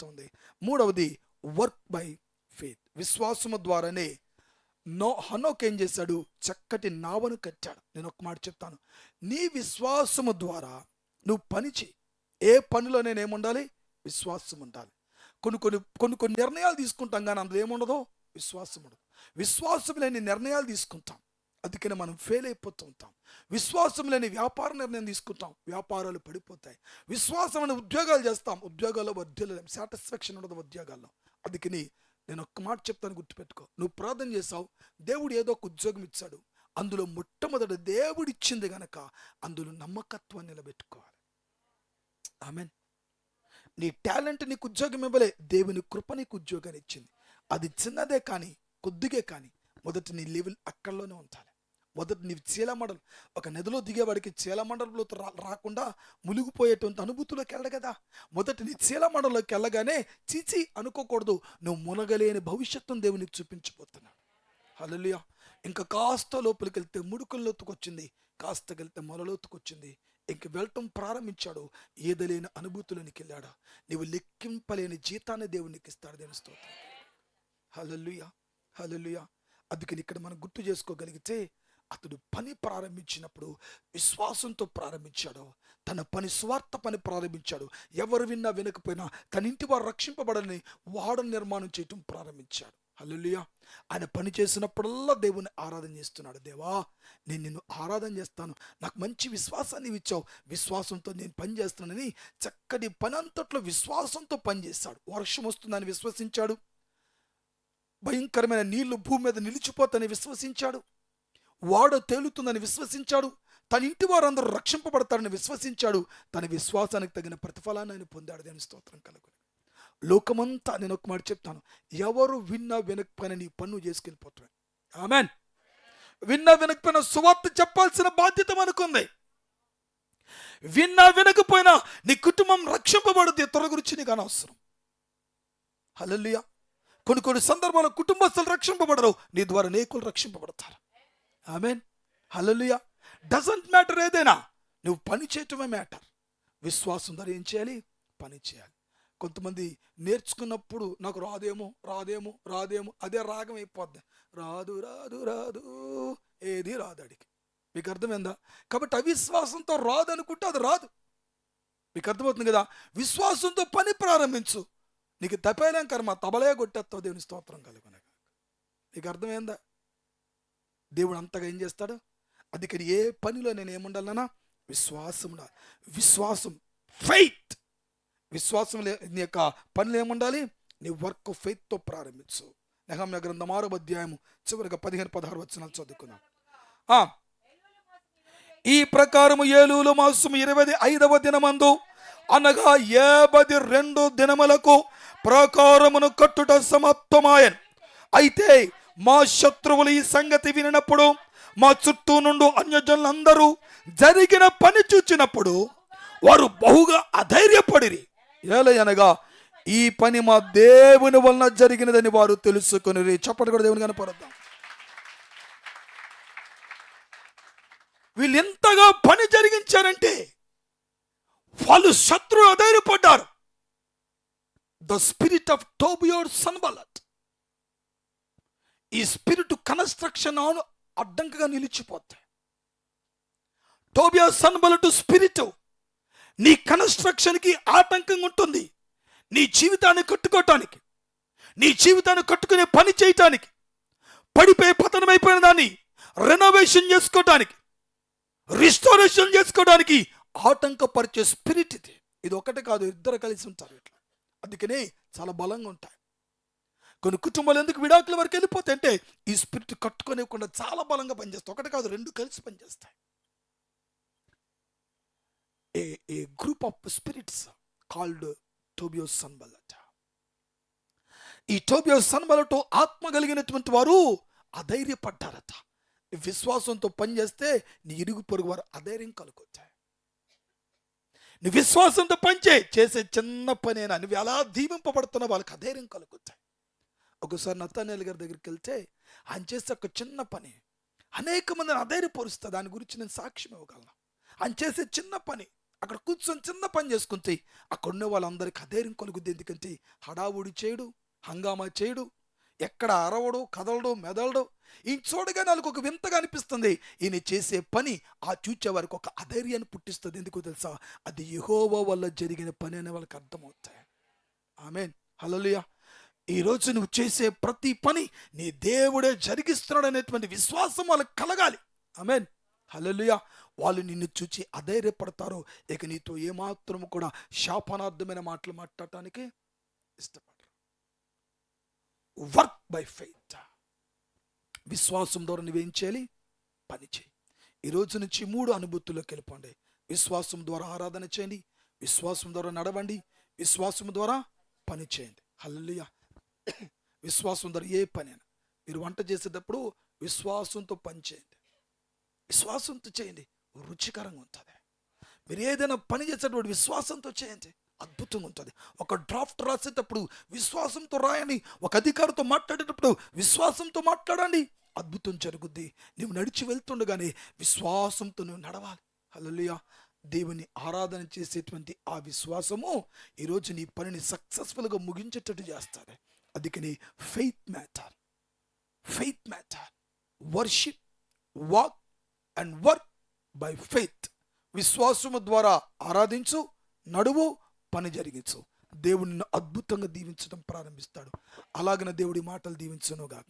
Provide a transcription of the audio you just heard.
కనబడుతుంది. మూడవది work by faith. విశ్వాసము ద్వారానే హనోక్ ఏం చేశాడు? చక్కటి నావను కట్టాడు. నేను ఒక మాట చెప్తాను, నీ విశ్వాసము ద్వారా నువ్వు పని చేయి. ఏ పనిలో నేనేముండాలి? విశ్వాసం ఉండాలి. కొన్ని నిర్ణయాలు తీసుకుంటాం, కానీ అందులో ఏముండదో? విశ్వాసం ఉండదు. విశ్వాసం లేని నిర్ణయాలు తీసుకుంటాం, అందుకని మనం ఫెయిల్ అయిపోతూ ఉంటాం. విశ్వాసం లేని వ్యాపార నిర్ణయం తీసుకుంటాం, వ్యాపారాలు పడిపోతాయి. విశ్వాసం అనే ఉద్యోగాలు చేస్తాం, ఉద్యోగాల్లో వర్ధిల్లలేం, సాటిస్ఫాక్షన్ ఉండదు ఉద్యోగాల్లో. అందుకని నేను ఒక్క మాట చెప్తాను, గుర్తుపెట్టుకో. నువ్వు ప్రార్థన చేసావు, దేవుడు ఏదో ఒక ఉద్యోగం ఇచ్చాడు, అందులో మొట్టమొదట దేవుడు ఇచ్చింది గనక అందులో నమ్మకత్వాన్ని నిలబెట్టుకోవాలి. ఆమెన్. నీ టాలెంట్ నీకు ఉద్యోగం ఇవ్వలే, దేవుని కృప నీకు ఉద్యోగాన్ని ఇచ్చింది. అది చిన్నదే కానీ కొద్దిగే కానీ మొదట నీ లెవెల్ అక్కడలోనే ఉండాలి. మొదట నీ చీలమండలు, ఒక నదిలో దిగేవాడికి చీలమండలంలో రాకుండా మునిగిపోయేటువంటి అనుభూతిలోకి వెళ్ళడు కదా. మొదట నీ చీలమండలంలోకి వెళ్ళగానే చీచి అనుకోకూడదు, నువ్వు మునగలేని భవిష్యత్తును దేవునికి చూపించబోతున్నాడు. హల్లెలూయా. ఇంకా కాస్త లోపలికి వెళ్తే ముడుకుల్లోతుకొచ్చింది, కాస్త వెళ్తే మొలలోతుకొచ్చింది, ఇంక వెళ్ళటం ప్రారంభించాడు. ఏదలేని అనుభూతులోనికి వెళ్ళాడు. నీవు లెక్కింపలేని జీతాన్ని దేవునికి ఇస్తాడు. దేవుని స్తోత్రం. హల్లెలూయా, హల్లెలూయా. అందుకని ఇక్కడ మనం గుర్తు చేసుకోగలిగితే, అతడు పని ప్రారంభించినప్పుడు విశ్వాసంతో ప్రారంభించాడు. తన పని స్వార్థ పని ప్రారంభించాడు. ఎవరు విన్నా వినకపోయినా తన ఇంటి వారు రక్షింపబడని వాడను నిర్మాణం చేయటం ప్రారంభించాడు. హల్లెలూయా. ఆయన పని చేసినప్పుడల్లా దేవుని ఆరాధన చేస్తున్నాడు. దేవా, నేను నిన్ను ఆరాధన చేస్తాను, నాకు మంచి విశ్వాసాన్ని ఇచ్చావు, విశ్వాసంతో నేను పని చేస్తున్నానని చక్కటి పని అంతట్లో విశ్వాసంతో పనిచేశాడు. వర్షం వస్తుందని విశ్వసించాడు, భయంకరమైన నీళ్లు భూమి మీద నిలిచిపోతానని విశ్వసించాడు, వాడ తేలుతుందని విశ్వసించాడు, తన ఇంటి వారందరూ రక్షింపబడతారని విశ్వసించాడు. తన విశ్వాసానికి తగిన ప్రతిఫలాన్ని ఆయన పొందాడు. దేవుని స్తోత్రం కలుగును. లోకమంతా, నేను ఒక మాట చెప్తాను, ఎవరు విన్నా వినకపోయినా నీ పన్ను చేసుకెళ్ళిపోతాడు. ఆమెన్. విన్నా వినకపోయినా సువార్త చెప్పాల్సిన బాధ్యత మనకుంది. విన్నా వినకపోయినా నీ కుటుంబం రక్షింపబడుతుంది, ఇతరుల గురించి నీకు అనవసరం. హల్లెలూయా. కొన్ని సందర్భాల్లో కుటుంబస్తులు రక్షింపబడరు, నీ ద్వారా అనేకులు రక్షింపబడతారు. ఆమెన్. హల్లెలూయా. డజంట్ మ్యాటర్, ఏదైనా నువ్వు పని చేయటమే మ్యాటర్. విశ్వాసం ద్వారా ఏం చేయాలి? పని చేయాలి. కొంతమంది నేర్చుకున్నప్పుడు నాకు రాదేమో రాదేమో రాదేమో, అదే రాగం అయిపోద్ది. రాదు రాదు రాదు, ఏది రాదు అడిగి. మీకు అర్థమైందా? కాబట్టి అవిశ్వాసంతో రాదు అనుకుంటే అది రాదు. మీకు అర్థమవుతుంది కదా. విశ్వాసంతో పని ప్రారంభించు, నీకు తపేలేం కర్మ, తబలే కొట్టేస్తావు. దేవుని స్తోత్రం కలుగునగా. నీకు అర్థమైందా? దేవుడు అంతగా ఏం చేస్తాడు? అందుకని ఏ పనిలో నేను ఏముండాలన్నా విశ్వాసం ఉండాలి. విశ్వాసం, ఫెయిత్. విశ్వాసం నీ యొక్క పనులు ఏముండాలి? నీ వర్క్ ఫెయిత్తో ప్రారంభించు. నెహెమ్యా గ్రంథం 6వ అధ్యాయము చివరిగా 15-16 వచనాలు చదువుకున్నాం. ఈ ప్రకారము ఏలూలు మాసము 25వ దినమందు, అనగా 52 దినములకు ప్రాకారమును కట్టుట సమాప్తమాయను. అయితే మా శత్రువులు ఈ సంగతి వినినప్పుడు, మా చుట్టూ నుండి అన్యజనులందరూ జరిగిన పని చూచినప్పుడు వారు బహుగా అధైర్యపడిరి. ఏలయనగా ఈ పని మా దేవుని వలన జరిగినదని వారు తెలుసుకుని. చప్పటి కూడా దేవుని కనపడద్దాం. వీళ్ళు ఎంతగా పని జరిగించారంటే వాళ్ళు శత్రువులు అధైర్యపడ్డారు. The spirit of Tobiah Sanballat, ఈ స్పిరిట్ కన్స్ట్రక్షన్ అడ్డంకగా నిలిచిపోతాయి. టోబియా సన్బల్లత్ స్పిరిట్ నీ కన్స్ట్రక్షన్కి ఆటంకంగా ఉంటుంది. నీ జీవితాన్ని కట్టుకోవటానికి, నీ జీవితాన్ని కట్టుకునే పని చేయటానికి, పడిపోయి పతనమైపోయిన దాన్ని రెనోవేషన్ చేసుకోవటానికి, రిస్టోరేషన్ చేసుకోవడానికి ఆటంకపరిచే స్పిరిట్ ఇది. ఇది ఒకటే కాదు, ఇద్దరు కలిసి ఉంటారు ఇట్లా. అందుకనే చాలా బలంగా ఉంటాయి. కొన్ని కుటుంబాలు ఎందుకు విడాకుల వరకు వెళ్ళిపోతాయి అంటే ఈ స్పిరిట్ కట్టుకోనివ్వకుండా చాలా బలంగా పనిచేస్తాయి. ఒకటి కాదు, రెండు కలిసి పనిచేస్తాయి. A group of spirits called Tobiah Sanballat. ఈ టోబియా సన్బల్లత్ ఆత్మ కలిగినటువంటి వారు అధైర్యపడ్డారట. విశ్వాసంతో పనిచేస్తే నీ ఇరుగు పొరుగు వారు అధైర్యం కలుగుతాయి. నువ్వు విశ్వాసంతో చేసే చిన్న పనేనా, నువ్వు ఎలా దీవింపబడుతున్నా వాళ్ళకి అధైర్యం కలుగుతాయి. ఒకసారి నతానేలు గారి దగ్గరికి వెళ్తే ఆయన చేసే ఒక చిన్న పని అనేక మందిని అధైర్యపరుస్తుంది. దాని గురించి నేను సాక్ష్యం ఇవ్వగలను. ఆయన చేసే చిన్న పని అక్కడ కూర్చొని చిన్న పని చేసుకుంటే అక్కడ ఉన్న వాళ్ళందరికీ అధైర్యం కలుగుద్ది. ఎందుకంటే హడావుడి చేయడు, హంగామా చేయడు, ఎక్కడ అరవడు, కదలడు, మెదలడు. ఈయన చూడగానే వాళ్ళకి ఒక వింతగా అనిపిస్తుంది. ఈయన చేసే పని ఆ చూచే వారికి ఒక అధైర్యాన్ని పుట్టిస్తుంది. ఎందుకో తెలుసా? అది యెహోవా వల్ల జరిగిన పని అనే వాళ్ళకి అర్థమవుతాయి. ఆమేన్, హల్లెలూయా. ఈరోజు నువ్వు చేసే ప్రతి పని నీ దేవుడే జరిగిస్తున్నాడు అనేటువంటి విశ్వాసం వాళ్ళకి కలగాలి. ఆమేన్, హల్లెలూయా. వాళ్ళు నిన్ను చూచి అధైర్యపడతారు. ఇక నీతో ఏమాత్రం కూడా శాపనార్థమైన మాటలు మాట్లాడటానికి ఇష్టపడరు. Work by faith. విశ్వాసం ద్వారా నువ్వేం చేయాలి? పని చేయి. ఈ రోజు నుంచి 3 అనుభూతుల్లోకి వెళ్ళిపోండి. విశ్వాసం ద్వారా ఆరాధన చేయండి, విశ్వాసం ద్వారా నడవండి, విశ్వాసం ద్వారా పని చేయండి. హల్లెలూయా. విశ్వాసం ద్వారా ఏ పనైనా, మీరు వంట చేసేటప్పుడు విశ్వాసంతో పని చేయండి, విశ్వాసంతో చేయండి, రుచికరంగా ఉంటుంది. మీరు ఏదైనా పని చేసేటప్పుడు విశ్వాసంతో చేయండి, అద్భుతంగా ఉంటుంది. ఒక డ్రాఫ్ట్ రాసేటప్పుడు విశ్వాసంతో రాయండి, ఒక అధికారితో మాట్లాడేటప్పుడు విశ్వాసంతో మాట్లాడండి, అద్భుతం జరుగుద్ది. నువ్వు నడిచి వెళ్తుండగానే విశ్వాసంతో నువ్వు నడవాలి. హల్లెలూయా. దేవుని ఆరాధన చేసేటువంటి ఆ విశ్వాసము ఈరోజు నీ పనిని సక్సెస్ఫుల్గా ముగించేటట్టు చేస్తుంది. అందుకని faith matter, faith matter. Worship, walk and work by faith. విశ్వాసము ద్వారా ఆరాధించు, నడువు, పని జరిగించు. దేవుడిని అద్భుతంగా దీవించడం ప్రారంభిస్తాడు. అలాగనే దేవుడి మాటలు దీవించునుగాక.